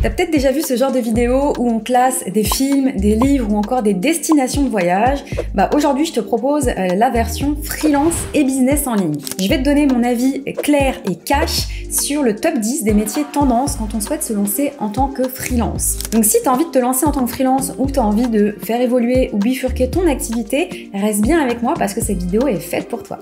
T'as peut-être déjà vu ce genre de vidéo où on classe des films, des livres ou encore des destinations de voyage. Aujourd'hui, je te propose la version freelance et business en ligne. Je vais te donner mon avis clair et cash sur le top 10 des métiers tendance quand on souhaite se lancer en tant que freelance. Donc si tu as envie de te lancer en tant que freelance ou tu as envie de faire évoluer ou bifurquer ton activité, reste bien avec moi parce que cette vidéo est faite pour toi.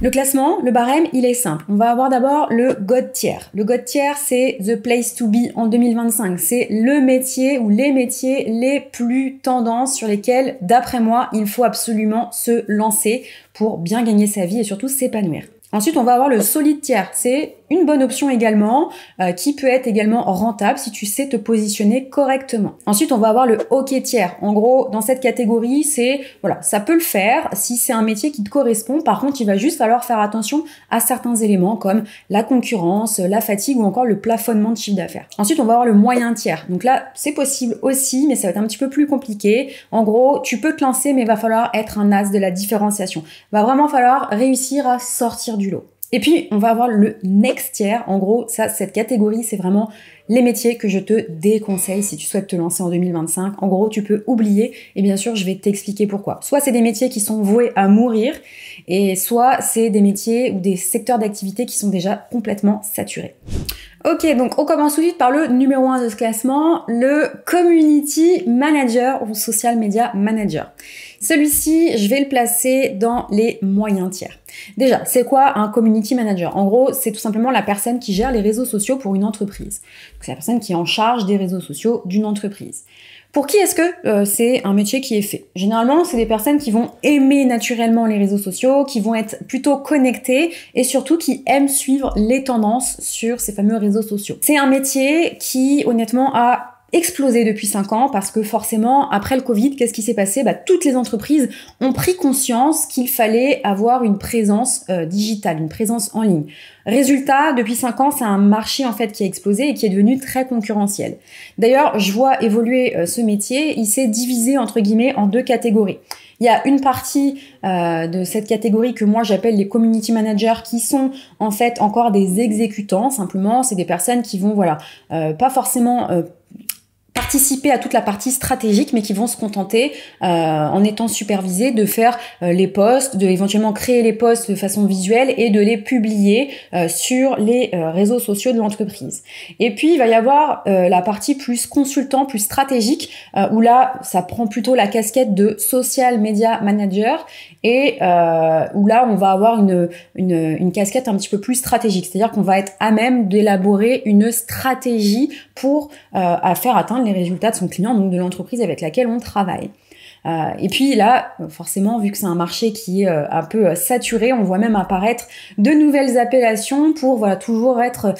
Le classement, le barème, il est simple. On va avoir d'abord le God Tier. Le God Tier, c'est The Place to Be en 2025. C'est le métier ou les métiers les plus tendances sur lesquels, d'après moi, il faut absolument se lancer pour bien gagner sa vie et surtout s'épanouir. Ensuite, on va avoir le Solid Tier. C'est une bonne option également, qui peut être également rentable si tu sais te positionner correctement. Ensuite, on va avoir le OK Tier. En gros, dans cette catégorie, c'est, voilà, ça peut le faire si c'est un métier qui te correspond. Par contre, il va juste falloir faire attention à certains éléments comme la concurrence, la fatigue ou encore le plafonnement de chiffre d'affaires. Ensuite, on va avoir le Moyen Tier. Donc là, c'est possible aussi, mais ça va être un petit peu plus compliqué. En gros, tu peux te lancer, mais il va falloir être un as de la différenciation. Il va vraiment falloir réussir à sortir du lot. Et puis, on va avoir le Next Tier. En gros, cette catégorie, c'est vraiment les métiers que je te déconseille si tu souhaites te lancer en 2025. En gros, tu peux oublier et bien sûr, je vais t'expliquer pourquoi. Soit c'est des métiers qui sont voués à mourir et soit c'est des métiers ou des secteurs d'activité qui sont déjà complètement saturés. Ok, donc on commence tout de suite par le numéro 1 de ce classement, le Community Manager ou Social Media Manager. Celui-ci, je vais le placer dans les moyens tiers. Déjà, c'est quoi un Community Manager? En gros, c'est tout simplement la personne qui gère les réseaux sociaux pour une entreprise. C'est la personne qui est en charge des réseaux sociaux d'une entreprise. Pour qui est-ce que c'est un métier qui est fait? Généralement, c'est des personnes qui vont aimer naturellement les réseaux sociaux, qui vont être plutôt connectées et surtout qui aiment suivre les tendances sur ces fameux réseaux sociaux. C'est un métier qui, honnêtement, a explosé depuis 5 ans parce que forcément, après le Covid, qu'est-ce qui s'est passé? Toutes les entreprises ont pris conscience qu'il fallait avoir une présence digitale, une présence en ligne. Résultat, depuis 5 ans, c'est un marché en fait qui a explosé et qui est devenu très concurrentiel. D'ailleurs, je vois évoluer ce métier, il s'est divisé entre guillemets en 2 catégories. Il y a une partie de cette catégorie que moi j'appelle les community managers qui sont en fait encore des exécutants, simplement, c'est des personnes qui vont pas forcément participer à toute la partie stratégique, mais qui vont se contenter, en étant supervisés, de faire les posts, de éventuellement créer les posts de façon visuelle et de les publier sur les réseaux sociaux de l'entreprise. Et puis, il va y avoir la partie plus consultant, plus stratégique, où là, ça prend plutôt la casquette de social media manager et où là, on va avoir une casquette un petit peu plus stratégique. C'est-à-dire qu'on va être à même d'élaborer une stratégie pour faire atteindre les résultats de son client, donc de l'entreprise avec laquelle on travaille. Et puis là, forcément, vu que c'est un marché qui est un peu saturé, on voit même apparaître de nouvelles appellations pour toujours être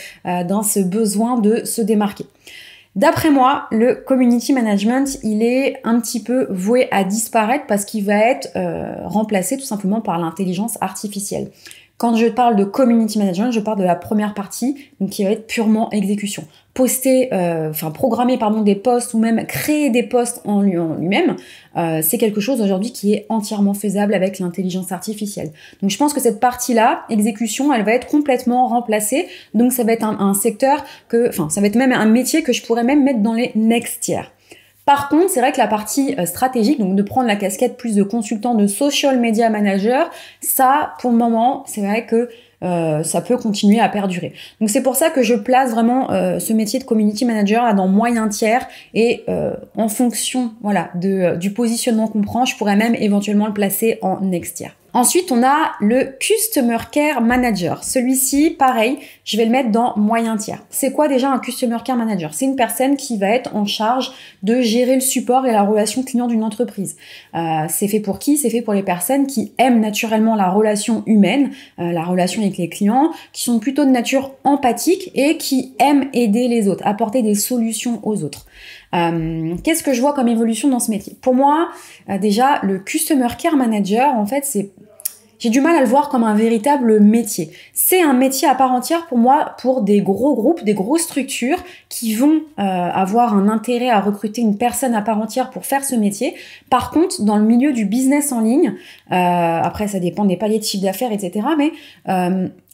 dans ce besoin de se démarquer. D'après moi, le community management, il est un petit peu voué à disparaître parce qu'il va être remplacé tout simplement par l'intelligence artificielle. Quand je parle de community management, je parle de la première partie, donc qui va être purement exécution. Programmer des posts ou même créer des posts en lui-même, c'est quelque chose aujourd'hui qui est entièrement faisable avec l'intelligence artificielle. Donc je pense que cette partie-là, exécution, elle va être complètement remplacée. Donc ça va être un secteur ça va être même un métier que je pourrais même mettre dans les next tiers. Par contre, c'est vrai que la partie stratégique, donc de prendre la casquette plus de consultant, de social media manager, ça, pour le moment, c'est vrai que ça peut continuer à perdurer. Donc c'est pour ça que je place vraiment ce métier de community manager là dans moyen tiers et en fonction du positionnement qu'on prend, je pourrais même éventuellement le placer en next tiers. Ensuite, on a le Customer Care Manager. Celui-ci, pareil, je vais le mettre dans moyen tiers. C'est quoi déjà un Customer Care Manager? C'est une personne qui va être en charge de gérer le support et la relation client d'une entreprise. C'est fait pour qui? C'est fait pour les personnes qui aiment naturellement la relation humaine, la relation avec les clients, qui sont plutôt de nature empathique et qui aiment aider les autres, apporter des solutions aux autres. Qu'est-ce que je vois comme évolution dans ce métier? Pour moi, déjà, le Customer Care Manager, en fait, j'ai du mal à le voir comme un véritable métier. C'est un métier à part entière pour moi, pour des gros groupes, des grosses structures qui vont avoir un intérêt à recruter une personne à part entière pour faire ce métier. Par contre, dans le milieu du business en ligne, après ça dépend des paliers de chiffre d'affaires, etc. Mais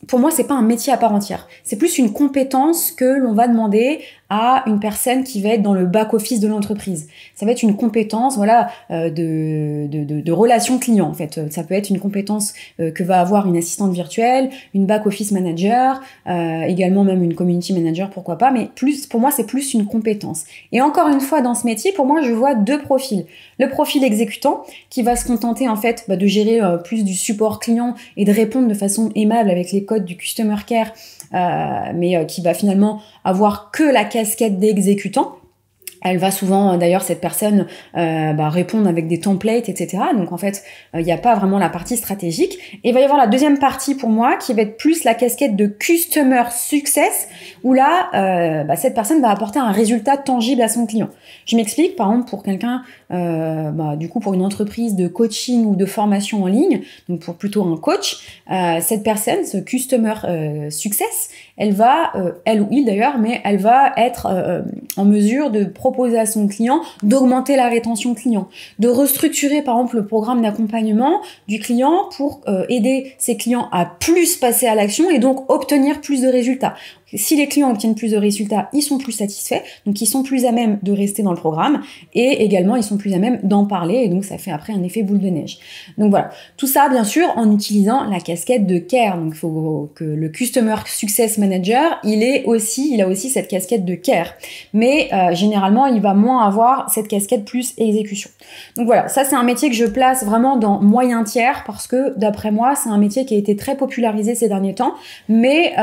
pour moi, c'est pas un métier à part entière. C'est plus une compétence que l'on va demander à une personne qui va être dans le back-office de l'entreprise. Ça va être une compétence, voilà, de relation client, en fait. Ça peut être une compétence que va avoir une assistante virtuelle, une back-office manager, également même une community manager, pourquoi pas, mais pour moi, c'est plus une compétence. Et encore une fois, dans ce métier, pour moi, je vois deux profils. Le profil exécutant, qui va se contenter, en fait, de gérer plus du support client et de répondre de façon aimable avec les codes du customer care, mais qui va finalement avoir que la casquette d'exécutant. Elle va souvent, d'ailleurs, cette personne répondre avec des templates, etc. Donc en fait, il n'y a pas vraiment la partie stratégique. Et il va y avoir la deuxième partie pour moi, qui va être plus la casquette de Customer Success, où là, cette personne va apporter un résultat tangible à son client. Je m'explique, par exemple, pour quelqu'un, pour une entreprise de coaching ou de formation en ligne, donc pour plutôt un coach, cette personne, ce Customer Success, elle va, elle ou il d'ailleurs, mais elle va être en mesure de proposer à son client d'augmenter la rétention client, de restructurer par exemple le programme d'accompagnement du client pour aider ses clients à plus passer à l'action et donc obtenir plus de résultats. Si les clients obtiennent plus de résultats, ils sont plus satisfaits, donc ils sont plus à même de rester dans le programme et également ils sont plus à même d'en parler et donc ça fait après un effet boule de neige. Donc voilà, tout ça bien sûr en utilisant la casquette de care. Donc il faut que le Customer Success Manager, il a aussi cette casquette de care, mais généralement il va moins avoir cette casquette plus exécution. Donc voilà, ça c'est un métier que je place vraiment dans moyen tiers parce que d'après moi c'est un métier qui a été très popularisé ces derniers temps, mais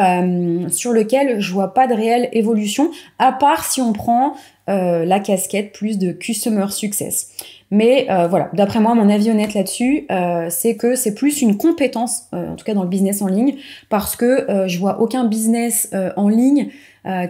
sur lequel je vois pas de réelle évolution, à part si on prend la casquette plus de Customer Success. Mais voilà, d'après moi, mon avis honnête là-dessus, c'est que c'est plus une compétence, en tout cas dans le business en ligne, parce que je vois aucun business en ligne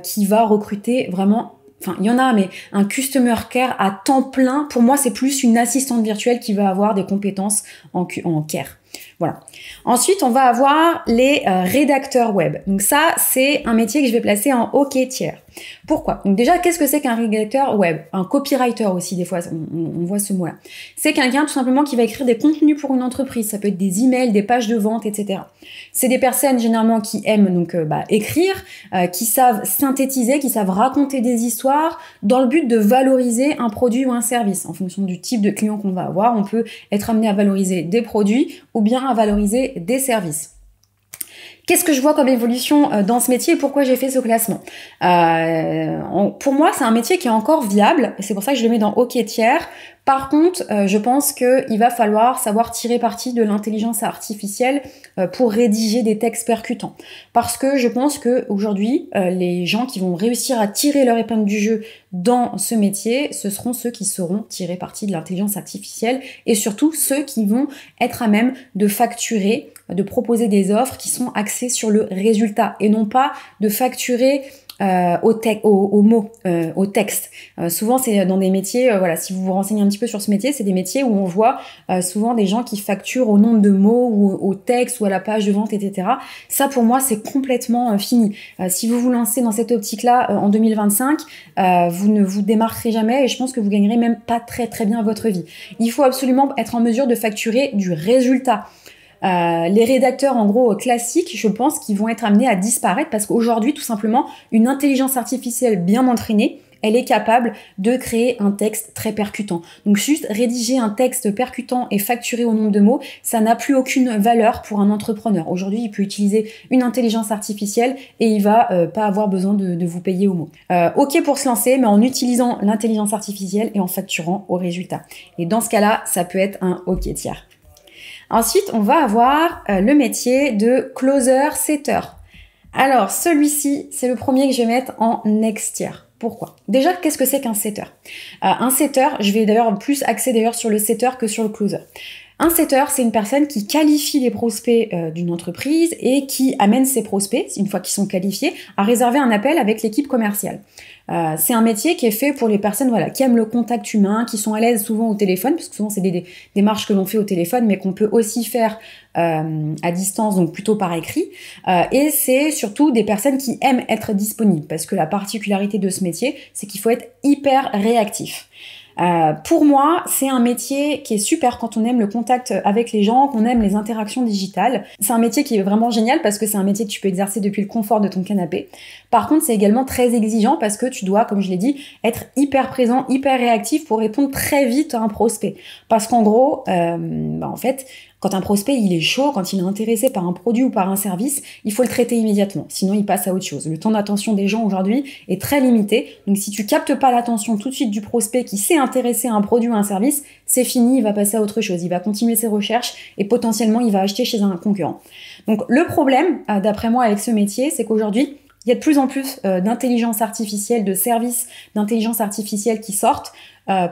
qui va recruter vraiment. Enfin, il y en a, mais un customer care à temps plein, pour moi, c'est plus une assistante virtuelle qui va avoir des compétences en care. Voilà. Ensuite, on va avoir les rédacteurs web. Donc ça, c'est un métier que je vais placer en OK tiers. Pourquoi? Donc déjà, qu'est-ce que c'est qu'un rédacteur web? Un copywriter aussi, des fois, on voit ce mot-là. C'est quelqu'un tout simplement qui va écrire des contenus pour une entreprise. Ça peut être des emails, des pages de vente, etc. C'est des personnes généralement qui aiment donc écrire, qui savent synthétiser, qui savent raconter des histoires dans le but de valoriser un produit ou un service. En fonction du type de client qu'on va avoir, on peut être amené à valoriser des produits ou bien à valoriser des services. Qu'est-ce que je vois comme évolution dans ce métier et pourquoi j'ai fait ce classement? Pour moi, c'est un métier qui est encore viable et c'est pour ça que je le mets dans OK tiers. Par contre, je pense qu'il va falloir savoir tirer parti de l'intelligence artificielle pour rédiger des textes percutants. Parce que je pense qu'aujourd'hui, les gens qui vont réussir à tirer leur épingle du jeu dans ce métier, ce seront ceux qui sauront tirer parti de l'intelligence artificielle et surtout ceux qui vont être à même de facturer, de proposer des offres qui sont axées sur le résultat et non pas de facturer au mot, au texte. Souvent, c'est dans des métiers, si vous vous renseignez un petit peu sur ce métier, c'est des métiers où on voit souvent des gens qui facturent au nombre de mots ou au texte ou à la page de vente, etc. Ça, pour moi, c'est complètement fini. Si vous vous lancez dans cette optique-là en 2025, vous ne vous démarquerez jamais et je pense que vous gagnerez même pas très très bien votre vie. Il faut absolument être en mesure de facturer du résultat. Les rédacteurs en gros classiques, je pense qu'ils vont être amenés à disparaître parce qu'aujourd'hui, tout simplement, une intelligence artificielle bien entraînée, elle est capable de créer un texte très percutant. Donc juste rédiger un texte percutant et facturer au nombre de mots, ça n'a plus aucune valeur pour un entrepreneur. Aujourd'hui, il peut utiliser une intelligence artificielle et il va pas avoir besoin de vous payer au mot. Ok pour se lancer, mais en utilisant l'intelligence artificielle et en facturant au résultat. Et dans ce cas-là, ça peut être un OK tiers. Ensuite, on va avoir le métier de closer-setter. Alors, celui-ci, c'est le premier que je vais mettre en next tier. Pourquoi? Déjà, qu'est-ce que c'est qu'un setter? Un setter, je vais d'ailleurs plus axer d'ailleurs sur le setter que sur le closer. Un setter, c'est une personne qui qualifie les prospects d'une entreprise et qui amène ses prospects, une fois qu'ils sont qualifiés, à réserver un appel avec l'équipe commerciale. C'est un métier qui est fait pour les personnes qui aiment le contact humain, qui sont à l'aise souvent au téléphone, parce que souvent c'est des démarches que l'on fait au téléphone, mais qu'on peut aussi faire à distance, donc plutôt par écrit. Et c'est surtout des personnes qui aiment être disponibles, parce que la particularité de ce métier, c'est qu'il faut être hyper réactif. Pour moi, c'est un métier qui est super quand on aime le contact avec les gens, qu'on aime les interactions digitales. C'est un métier qui est vraiment génial parce que c'est un métier que tu peux exercer depuis le confort de ton canapé. Par contre, c'est également très exigeant parce que tu dois, comme je l'ai dit, être hyper présent, hyper réactif pour répondre très vite à un prospect. Parce qu'en gros, en fait, quand un prospect il est chaud, quand il est intéressé par un produit ou par un service, il faut le traiter immédiatement, sinon il passe à autre chose. Le temps d'attention des gens aujourd'hui est très limité, donc si tu captes pas l'attention tout de suite du prospect qui s'est intéressé à un produit ou à un service, c'est fini, il va passer à autre chose, il va continuer ses recherches et potentiellement il va acheter chez un concurrent. Donc le problème, d'après moi avec ce métier, c'est qu'aujourd'hui, il y a de plus en plus d'intelligence artificielle, de services d'intelligence artificielle qui sortent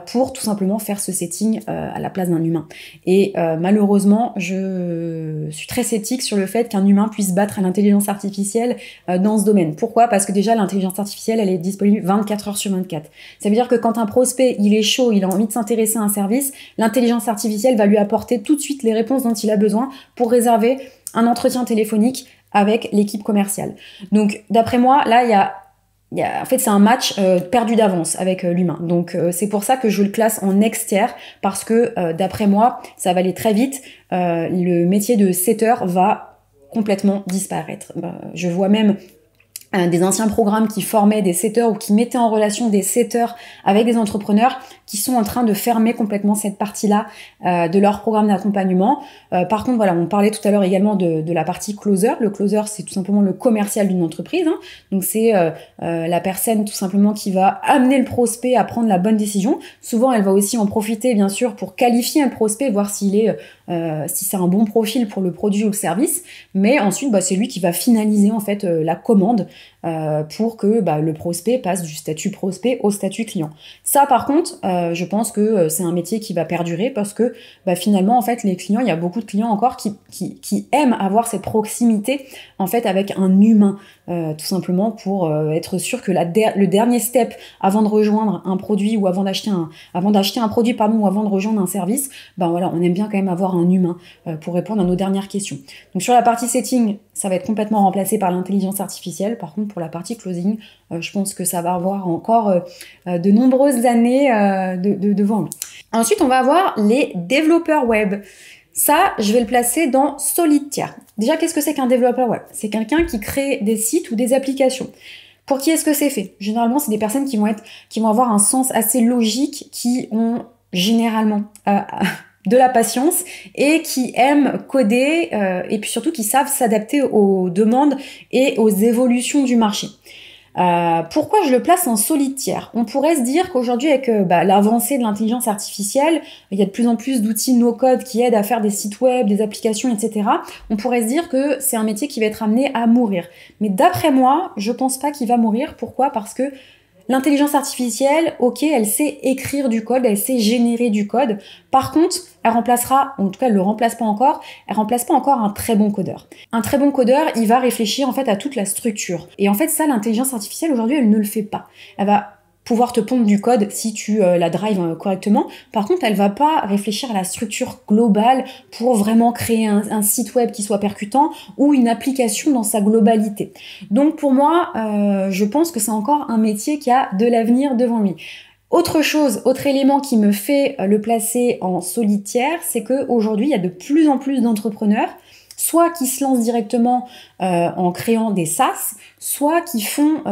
pour tout simplement faire ce setting à la place d'un humain. Et malheureusement, je suis très sceptique sur le fait qu'un humain puisse battre à l'intelligence artificielle dans ce domaine. Pourquoi ? Parce que déjà, l'intelligence artificielle, elle est disponible 24 heures sur 24. Ça veut dire que quand un prospect, il est chaud, il a envie de s'intéresser à un service, l'intelligence artificielle va lui apporter tout de suite les réponses dont il a besoin pour réserver un entretien téléphonique avec l'équipe commerciale. Donc, d'après moi, là, en fait, c'est un match perdu d'avance avec l'humain. Donc, c'est pour ça que je le classe en ex-tier, parce que, d'après moi, ça va aller très vite. Le métier de setter va complètement disparaître. Je vois même des anciens programmes qui formaient des setters ou qui mettaient en relation des setters avec des entrepreneurs qui sont en train de fermer complètement cette partie-là de leur programme d'accompagnement. Par contre, voilà, on parlait tout à l'heure également de la partie closer. Le closer, c'est tout simplement le commercial d'une entreprise. Hein. Donc, c'est la personne tout simplement qui va amener le prospect à prendre la bonne décision. Souvent, elle va aussi en profiter, bien sûr, pour qualifier un prospect, voir s'il est, si c'est un bon profil pour le produit ou le service. Mais ensuite, c'est lui qui va finaliser en fait la commande pour que le prospect passe du statut prospect au statut client. Ça, par contre, je pense que c'est un métier qui va perdurer parce que finalement, en fait, les clients, il y a beaucoup de clients encore qui aiment avoir cette proximité en fait avec un humain, tout simplement pour être sûr que le dernier step avant de rejoindre un produit ou avant d'acheter un produit ou avant de rejoindre un service, voilà, on aime bien quand même avoir un humain pour répondre à nos dernières questions. Donc sur la partie setting, ça va être complètement remplacé par l'intelligence artificielle. Par contre, pour la partie closing, je pense que ça va avoir encore de nombreuses années devant nous. Ensuite, on va avoir les développeurs web. Ça, je vais le placer dans solide tier. Déjà, qu'est-ce que c'est qu'un développeur web ? C'est quelqu'un qui crée des sites ou des applications. Pour qui est-ce que c'est fait ? Généralement, c'est des personnes qui vont avoir un sens assez logique, qui ont généralement de la patience et qui aiment coder et puis surtout qui savent s'adapter aux demandes et aux évolutions du marché. Pourquoi je le place en solide tiers ? On pourrait se dire qu'aujourd'hui, avec l'avancée de l'intelligence artificielle, il y a de plus en plus d'outils no-code qui aident à faire des sites web, des applications, etc. On pourrait se dire que c'est un métier qui va être amené à mourir. Mais d'après moi, je pense pas qu'il va mourir. Pourquoi ? Parce que l'intelligence artificielle, ok, elle sait écrire du code, elle sait générer du code. Par contre, elle remplacera, en tout cas elle le remplace pas encore, elle remplace pas encore un très bon codeur. Un très bon codeur, il va réfléchir en fait à toute la structure. Et en fait ça, l'intelligence artificielle aujourd'hui, elle ne le fait pas. Elle va pouvoir te pondre du code si tu la drives correctement. Par contre, elle va pas réfléchir à la structure globale pour vraiment créer un site web qui soit percutant ou une application dans sa globalité. Donc pour moi, je pense que c'est encore un métier qui a de l'avenir devant lui. Autre élément qui me fait le placer en solitaire, c'est qu'aujourd'hui, il y a de plus en plus d'entrepreneurs, soit qui se lancent directement en créant des SaaS, soit qui font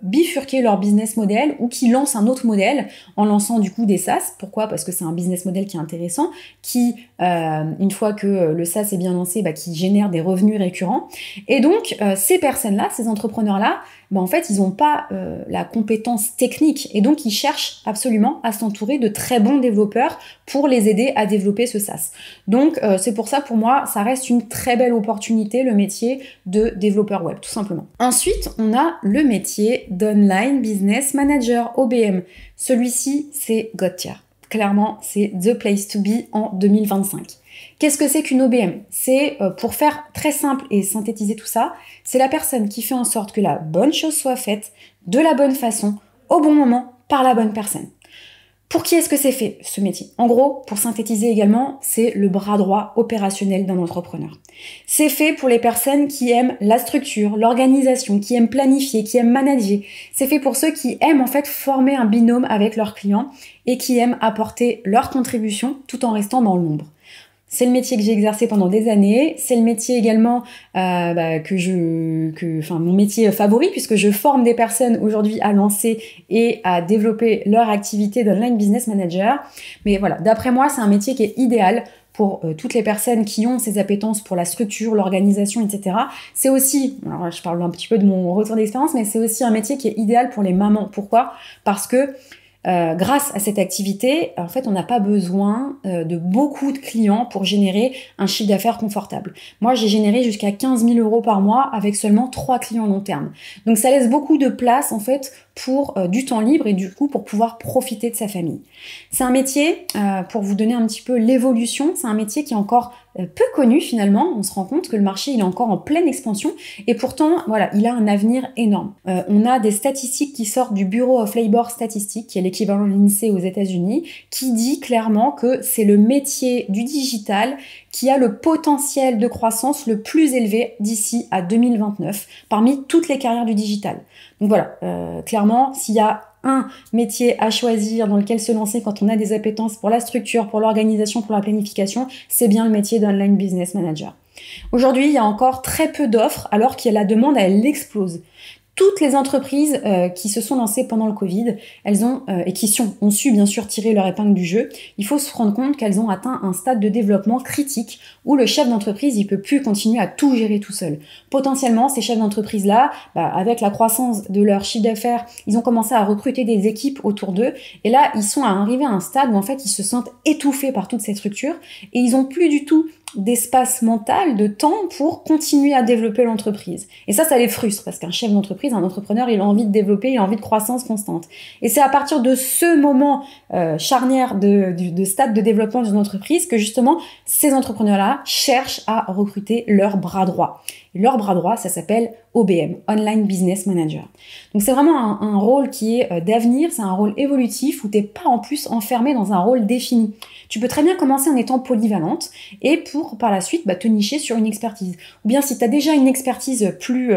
bifurquer leur business model ou qui lancent un autre modèle en lançant du coup des SaaS. Pourquoi ? Parce que c'est un business model qui est intéressant, qui, une fois que le SaaS est bien lancé, qui génère des revenus récurrents. Et donc, ces personnes-là, ces entrepreneurs-là, en fait, ils n'ont pas la compétence technique et donc ils cherchent absolument à s'entourer de très bons développeurs pour les aider à développer ce SaaS. Donc, c'est pour ça, pour moi, ça reste une très belle opportunité, le métier de développeur web, tout simplement. Ensuite, on a le métier d'Online Business Manager, OBM. Celui-ci, c'est God tier. Clairement, c'est the place to be en 2025. Qu'est-ce que c'est qu'une OBM ? C'est, pour faire très simple et synthétiser tout ça, c'est la personne qui fait en sorte que la bonne chose soit faite, de la bonne façon, au bon moment, par la bonne personne. Pour qui est-ce que c'est fait, ce métier? En gros, pour synthétiser également, c'est le bras droit opérationnel d'un entrepreneur. C'est fait pour les personnes qui aiment la structure, l'organisation, qui aiment planifier, qui aiment manager. C'est fait pour ceux qui aiment en fait former un binôme avec leurs clients et qui aiment apporter leur contribution tout en restant dans l'ombre. C'est le métier que j'ai exercé pendant des années. C'est le métier également mon métier favori, puisque je forme des personnes aujourd'hui à lancer et à développer leur activité d'online business manager. Mais voilà, d'après moi, c'est un métier qui est idéal pour toutes les personnes qui ont ces appétences pour la structure, l'organisation, etc. C'est aussi, alors je parle un petit peu de mon retour d'expérience, mais c'est aussi un métier qui est idéal pour les mamans. Pourquoi? Parce que grâce à cette activité, en fait, on n'a pas besoin de beaucoup de clients pour générer un chiffre d'affaires confortable. Moi, j'ai généré jusqu'à 15 000 € par mois avec seulement 3 clients long terme. Donc, ça laisse beaucoup de place, en fait, pour du temps libre et du coup, pour pouvoir profiter de sa famille. C'est un métier, pour vous donner un petit peu l'évolution, c'est un métier qui est encore peu connu finalement. On se rend compte que le marché il est encore en pleine expansion et pourtant voilà, il a un avenir énorme. On a des statistiques qui sortent du Bureau of Labor Statistics, qui est l'équivalent de l'INSEE aux États-Unis, qui dit clairement que c'est le métier du digital qui a le potentiel de croissance le plus élevé d'ici à 2029 parmi toutes les carrières du digital. Donc voilà, clairement, s'il y a un métier à choisir dans lequel se lancer quand on a des appétences pour la structure, pour l'organisation, pour la planification, c'est bien le métier d'online business manager. Aujourd'hui, il y a encore très peu d'offres alors que la demande, elle explose. Toutes les entreprises qui se sont lancées pendant le Covid, elles ont et qui ont su bien sûr tirer leur épingle du jeu, il faut se rendre compte qu'elles ont atteint un stade de développement critique où le chef d'entreprise il peut plus continuer à tout gérer tout seul. Potentiellement, ces chefs d'entreprise-là, avec la croissance de leur chiffre d'affaires, ils ont commencé à recruter des équipes autour d'eux et là, ils sont arrivés à un stade où en fait, ils se sentent étouffés par toutes ces structures et ils ont plus du tout d'espace mental, de temps pour continuer à développer l'entreprise. Et ça les frustre parce qu'un chef d'entreprise, un entrepreneur, il a envie de développer, il a envie de croissance constante. Et c'est à partir de ce moment charnière de stade de développement d'une entreprise que justement ces entrepreneurs-là cherchent à recruter leur bras droit. Et leur bras droit, ça s'appelle OBM, Online Business Manager. Donc c'est vraiment un rôle qui est d'avenir, c'est un rôle évolutif où t'es pas en plus enfermé dans un rôle défini. Tu peux très bien commencer en étant polyvalente et pour par la suite te nicher sur une expertise. Ou bien si tu as déjà une expertise plus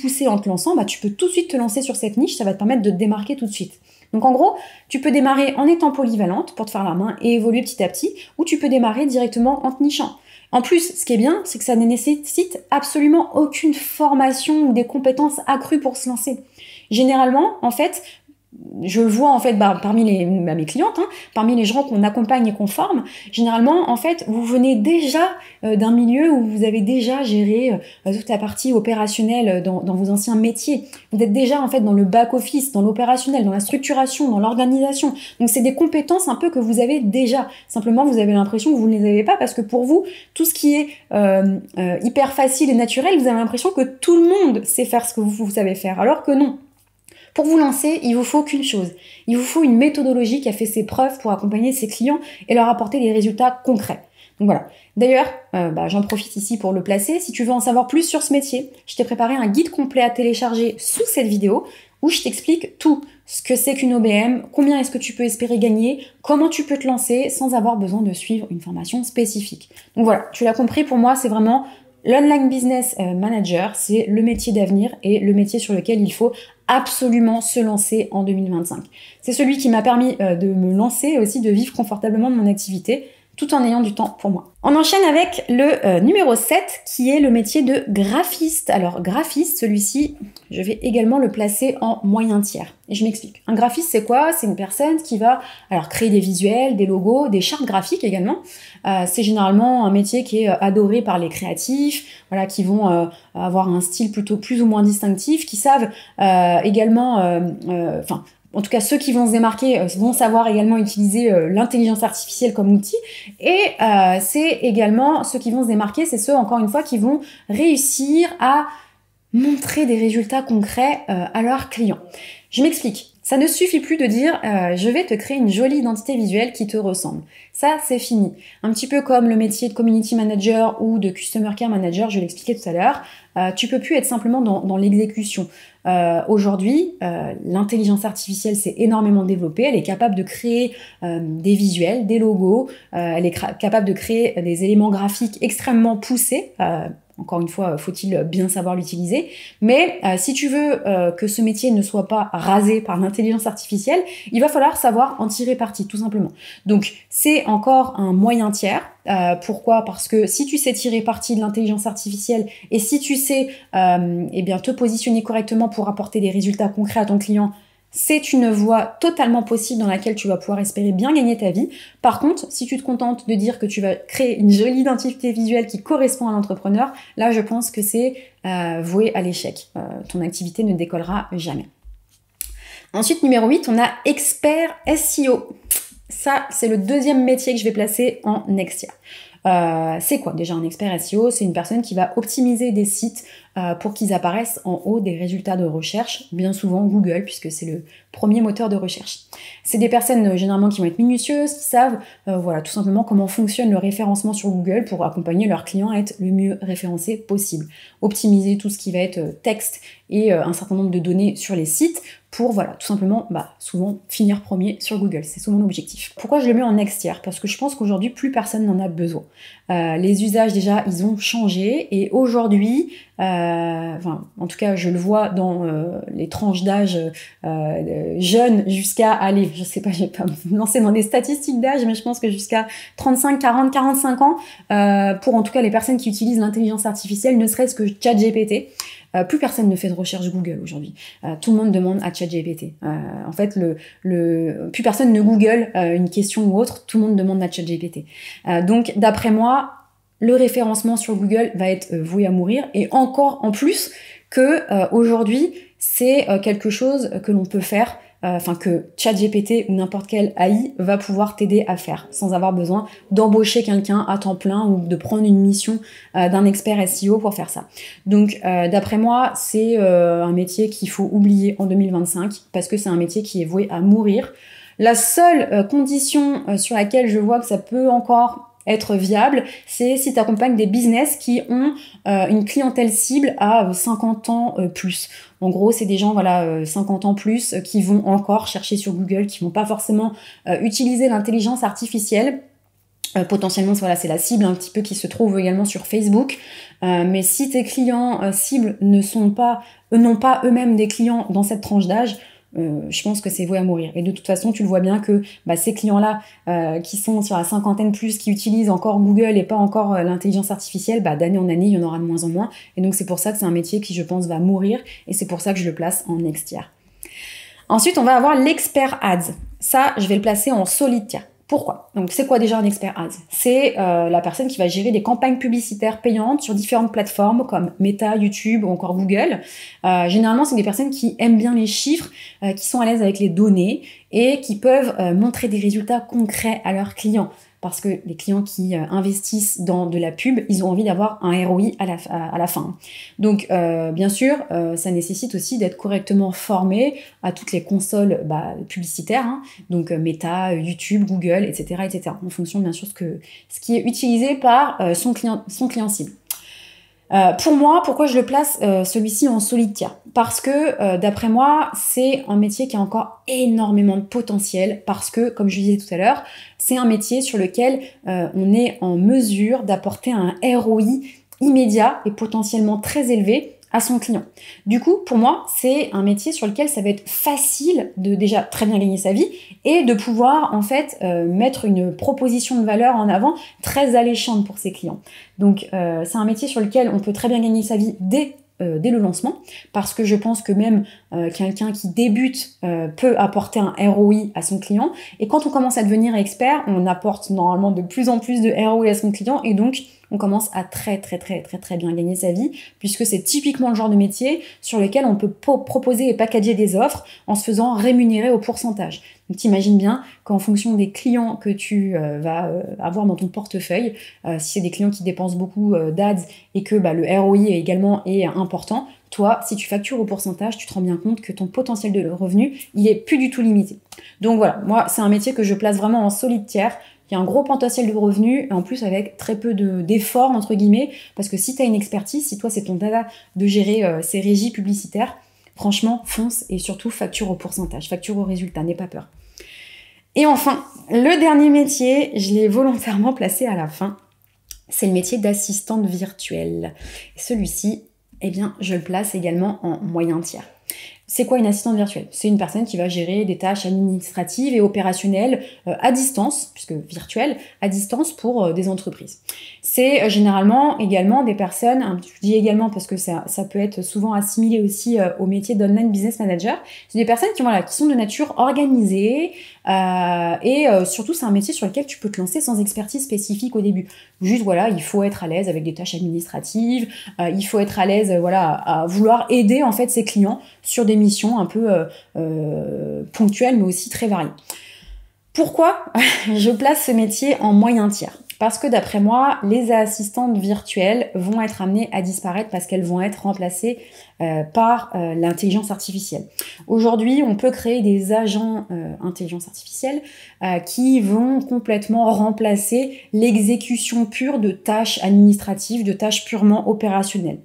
poussée en te lançant, tu peux tout de suite te lancer sur cette niche, ça va te permettre de te démarquer tout de suite. Donc en gros, tu peux démarrer en étant polyvalente pour te faire la main et évoluer petit à petit, ou tu peux démarrer directement en te nichant. En plus, ce qui est bien, c'est que ça ne nécessite absolument aucune formation ou des compétences accrues pour se lancer. Généralement, en fait, je le vois en fait parmi mes clientes, parmi les gens qu'on accompagne et qu'on forme, généralement en fait vous venez déjà d'un milieu où vous avez déjà géré toute la partie opérationnelle dans vos anciens métiers. Vous êtes déjà en fait dans le back office, dans l'opérationnel, dans la structuration, dans l'organisation. Donc c'est des compétences un peu que vous avez déjà. Simplement vous avez l'impression que vous ne les avez pas parce que pour vous tout ce qui est hyper facile et naturel, vous avez l'impression que tout le monde sait faire ce que vous savez faire, alors que non. Pour vous lancer, il vous faut qu'une chose. Il vous faut une méthodologie qui a fait ses preuves pour accompagner ses clients et leur apporter des résultats concrets. Donc voilà. D'ailleurs, j'en profite ici pour le placer. Si tu veux en savoir plus sur ce métier, je t'ai préparé un guide complet à télécharger sous cette vidéo où je t'explique tout. Ce que c'est qu'une OBM, combien est-ce que tu peux espérer gagner, comment tu peux te lancer sans avoir besoin de suivre une formation spécifique. Donc voilà, tu l'as compris, pour moi, c'est vraiment l'online business manager, c'est le métier d'avenir et le métier sur lequel il faut absolument se lancer en 2025. C'est celui qui m'a permis de me lancer et aussi de vivre confortablement de mon activité tout en ayant du temps pour moi. On enchaîne avec le numéro 7 qui est le métier de graphiste. Alors graphiste, celui-ci, je vais également le placer en moyen tiers. Et je m'explique. Un graphiste, c'est quoi? C'est une personne qui va créer des visuels, des logos, des chartes graphiques également. C'est généralement un métier qui est adoré par les créatifs, qui vont avoir un style plutôt plus ou moins distinctif, qui savent également, en tout cas, ceux qui vont se démarquer vont savoir également utiliser l'intelligence artificielle comme outil. Et c'est également ceux qui vont se démarquer, c'est ceux, encore une fois, qui vont réussir à montrer des résultats concrets à leurs clients. Je m'explique. Ça ne suffit plus de dire je vais te créer une jolie identité visuelle qui te ressemble. Ça, c'est fini. Un petit peu comme le métier de community manager ou de customer care manager, je l'expliquais tout à l'heure, tu peux plus être simplement dans l'exécution. Aujourd'hui, l'intelligence artificielle s'est énormément développée, elle est capable de créer des visuels, des logos, elle est capable de créer des éléments graphiques extrêmement poussés. Encore une fois, faut-il bien savoir l'utiliser. Mais si tu veux que ce métier ne soit pas rasé par l'intelligence artificielle, il va falloir savoir en tirer parti, tout simplement. Donc, c'est encore un moyen tiers. Pourquoi? Parce que si tu sais tirer parti de l'intelligence artificielle et si tu sais eh bien, te positionner correctement pour apporter des résultats concrets à ton client, c'est une voie totalement possible dans laquelle tu vas pouvoir espérer bien gagner ta vie. Par contre, si tu te contentes de dire que tu vas créer une jolie identité visuelle qui correspond à l'entrepreneur, là, je pense que c'est voué à l'échec. Ton activité ne décollera jamais. Ensuite, numéro 8, on a expert SEO. Ça, c'est le deuxième métier que je vais placer en next year. C'est quoi déjà un expert SEO? C'est une personne qui va optimiser des sites pour qu'ils apparaissent en haut des résultats de recherche, bien souvent Google, puisque c'est le premier moteur de recherche. C'est des personnes généralement qui vont être minutieuses, qui savent voilà, tout simplement comment fonctionne le référencement sur Google pour accompagner leurs clients à être le mieux référencés possible. Optimiser tout ce qui va être texte et un certain nombre de données sur les sites pour, voilà, tout simplement, souvent finir premier sur Google. C'est souvent l'objectif. Pourquoi je le mets en next year? Parce que je pense qu'aujourd'hui, plus personne n'en a besoin. Les usages, déjà, ils ont changé et aujourd'hui, en tout cas, je le vois dans les tranches d'âge jeunes jusqu'à, allez, je sais pas, je vais pas me lancer dans des statistiques d'âge, mais je pense que jusqu'à 35, 40, 45 ans, pour en tout cas les personnes qui utilisent l'intelligence artificielle, ne serait-ce que ChatGPT, plus personne ne fait de recherche Google aujourd'hui. Tout le monde demande à ChatGPT. En fait, plus personne ne Google une question ou autre, tout le monde demande à ChatGPT. Donc, d'après moi, le référencement sur Google va être voué à mourir, et encore en plus que aujourd'hui, c'est quelque chose que l'on peut faire, que ChatGPT ou n'importe quel AI va pouvoir t'aider à faire, sans avoir besoin d'embaucher quelqu'un à temps plein ou de prendre une mission d'un expert SEO pour faire ça. Donc, d'après moi, c'est un métier qu'il faut oublier en 2025, parce que c'est un métier qui est voué à mourir. La seule condition sur laquelle je vois que ça peut encore être viable, c'est si tu accompagnes des business qui ont une clientèle cible à 50 ans plus. En gros, c'est des gens 50 ans plus qui vont encore chercher sur Google, qui vont pas forcément utiliser l'intelligence artificielle. Potentiellement, c'est la cible un petit peu qui se trouve également sur Facebook. Mais si tes clients cibles n'ont pas eux-mêmes des clients dans cette tranche d'âge, je pense que c'est voué à mourir. Et de toute façon, tu le vois bien que ces clients-là qui sont sur la cinquantaine plus, qui utilisent encore Google et pas encore l'intelligence artificielle, d'année en année, il y en aura de moins en moins. Et donc, c'est pour ça que c'est un métier qui, je pense, va mourir. Et c'est pour ça que je le place en next year. Ensuite, on va avoir l'expert ads. Ça, je vais le placer en solide tier. Pourquoi? Donc, c'est quoi déjà un expert ads? C'est la personne qui va gérer des campagnes publicitaires payantes sur différentes plateformes comme Meta, YouTube ou encore Google. Généralement, c'est des personnes qui aiment bien les chiffres, qui sont à l'aise avec les données et qui peuvent montrer des résultats concrets à leurs clients. Parce que les clients qui investissent dans de la pub, ils ont envie d'avoir un ROI à la fin. Donc, bien sûr, ça nécessite aussi d'être correctement formé à toutes les consoles publicitaires, donc Meta, YouTube, Google, etc., etc., en fonction, bien sûr, ce qui est utilisé par son client cible. Pour moi, pourquoi je le place celui-ci en solide tier? Parce que d'après moi, c'est un métier qui a encore énormément de potentiel, parce que, comme je disais tout à l'heure, c'est un métier sur lequel on est en mesure d'apporter un ROI immédiat et potentiellement très élevé à son client. Du coup, pour moi, c'est un métier sur lequel ça va être facile de déjà très bien gagner sa vie et de pouvoir en fait mettre une proposition de valeur en avant très alléchante pour ses clients. Donc, c'est un métier sur lequel on peut très bien gagner sa vie dès le lancement, parce que je pense que même quelqu'un qui débute peut apporter un ROI à son client, et quand on commence à devenir expert, on apporte normalement de plus en plus de ROI à son client, et donc on commence à très bien gagner sa vie, puisque c'est typiquement le genre de métier sur lequel on peut proposer et packager des offres en se faisant rémunérer au pourcentage. Donc t'imagines bien qu'en fonction des clients que tu vas avoir dans ton portefeuille, si c'est des clients qui dépensent beaucoup d'ads et que le ROI également est important, toi, si tu factures au pourcentage, tu te rends bien compte que ton potentiel de revenu, il est plus du tout limité. Donc voilà, moi, c'est un métier que je place vraiment en solide tiers. Il y a un gros potentiel de revenus, en plus avec très peu d'efforts, entre guillemets, parce que si tu as une expertise, si toi, c'est ton dada de gérer ces régies publicitaires, franchement, fonce et surtout facture au pourcentage, facture au résultat, n'aie pas peur. Et enfin, le dernier métier, je l'ai volontairement placé à la fin, c'est le métier d'assistante virtuelle. Celui-ci, eh bien, je le place également en moyen tiers. C'est quoi une assistante virtuelle? C'est une personne qui va gérer des tâches administratives et opérationnelles à distance, puisque virtuelles, à distance pour des entreprises. C'est généralement également des personnes, je dis également parce que ça peut être souvent assimilé aussi au métier d'online business manager, c'est des personnes qui sont de nature organisée et surtout c'est un métier sur lequel tu peux te lancer sans expertise spécifique au début. Juste voilà, il faut être à l'aise avec des tâches administratives, il faut être à l'aise à vouloir aider en fait ses clients sur des missions un peu ponctuelles mais aussi très variées. Pourquoi je place ce métier en moyen tiers? Parce que d'après moi, les assistantes virtuelles vont être amenées à disparaître parce qu'elles vont être remplacées par l'intelligence artificielle. Aujourd'hui, on peut créer des agents intelligence artificielle qui vont complètement remplacer l'exécution pure de tâches administratives, de tâches purement opérationnelles.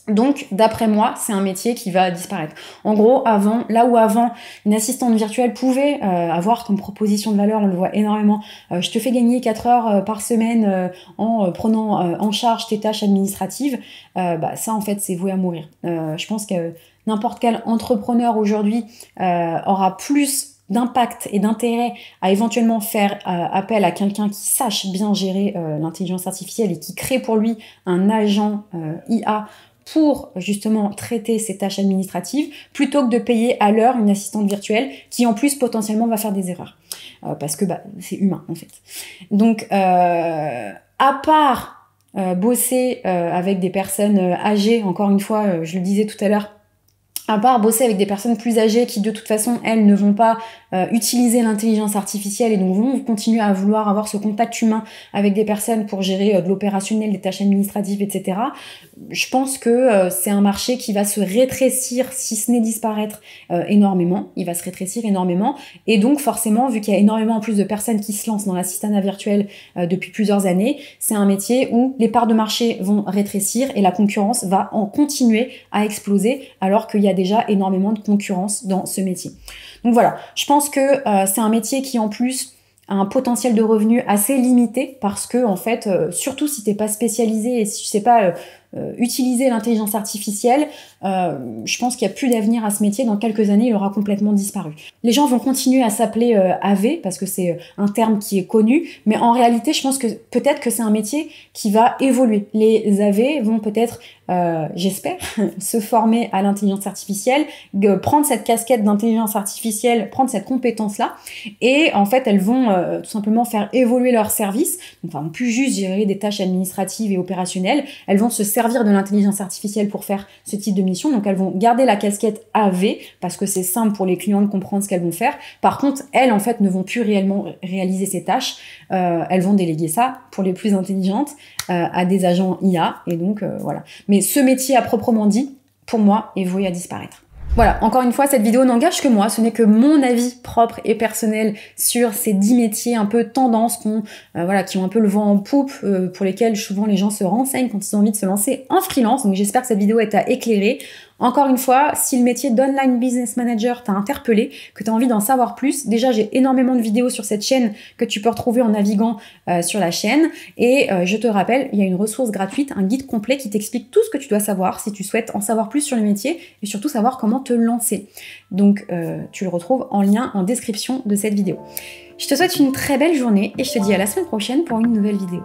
Donc, d'après moi, c'est un métier qui va disparaître. En gros, là où avant, une assistante virtuelle pouvait avoir comme proposition de valeur, on le voit énormément, je te fais gagner 4 heures par semaine en prenant en charge tes tâches administratives, ça en fait, c'est voué à mourir. Je pense que n'importe quel entrepreneur aujourd'hui aura plus d'impact et d'intérêt à éventuellement faire appel à quelqu'un qui sache bien gérer l'intelligence artificielle et qui crée pour lui un agent IA pour justement traiter ces tâches administratives, plutôt que de payer à l'heure une assistante virtuelle qui en plus potentiellement va faire des erreurs. Parce que c'est humain en fait. Donc à part bosser avec des personnes âgées, encore une fois, je le disais tout à l'heure, à part bosser avec des personnes plus âgées qui de toute façon elles ne vont pas utiliser l'intelligence artificielle et donc vont continuer à vouloir avoir ce contact humain avec des personnes pour gérer de l'opérationnel, des tâches administratives, etc. Je pense que c'est un marché qui va se rétrécir, si ce n'est disparaître énormément. Il va se rétrécir énormément et donc forcément, vu qu'il y a énormément en plus de personnes qui se lancent dans l'assistanat virtuel depuis plusieurs années, c'est un métier où les parts de marché vont rétrécir et la concurrence va en continuer à exploser alors qu'il y a déjà énormément de concurrence dans ce métier. Donc voilà, je pense que c'est un métier qui en plus a un potentiel de revenu assez limité parce que en fait, surtout si t'es pas spécialisé et si tu sais pas utiliser l'intelligence artificielle, je pense qu'il n'y a plus d'avenir à ce métier. Dans quelques années, il aura complètement disparu. Les gens vont continuer à s'appeler AV parce que c'est un terme qui est connu, mais en réalité, je pense que peut-être que c'est un métier qui va évoluer. Les AV vont peut-être, j'espère, se former à l'intelligence artificielle, prendre cette casquette d'intelligence artificielle, prendre cette compétence-là, et en fait, elles vont tout simplement faire évoluer leur service. Enfin, plus juste gérer des tâches administratives et opérationnelles, elles vont se servir de l'intelligence artificielle pour faire ce type de mission. Donc elles vont garder la casquette AV parce que c'est simple pour les clients de comprendre ce qu'elles vont faire. Par contre, elles en fait ne vont plus réellement réaliser ces tâches. Elles vont déléguer ça pour les plus intelligentes à des agents IA. Et donc voilà. Mais ce métier à proprement dit, pour moi, est voué à disparaître. Voilà, encore une fois, cette vidéo n'engage que moi, ce n'est que mon avis propre et personnel sur ces 10 métiers un peu tendance qui ont un peu le vent en poupe, pour lesquels souvent les gens se renseignent quand ils ont envie de se lancer en freelance. Donc j'espère que cette vidéo t'a éclairé. Encore une fois, si le métier d'online business manager t'a interpellé, que tu as envie d'en savoir plus, déjà j'ai énormément de vidéos sur cette chaîne que tu peux retrouver en naviguant sur la chaîne. Et je te rappelle, il y a une ressource gratuite, un guide complet qui t'explique tout ce que tu dois savoir si tu souhaites en savoir plus sur le métier et surtout savoir comment te lancer. Donc tu le retrouves en lien en description de cette vidéo. Je te souhaite une très belle journée et je te dis à la semaine prochaine pour une nouvelle vidéo.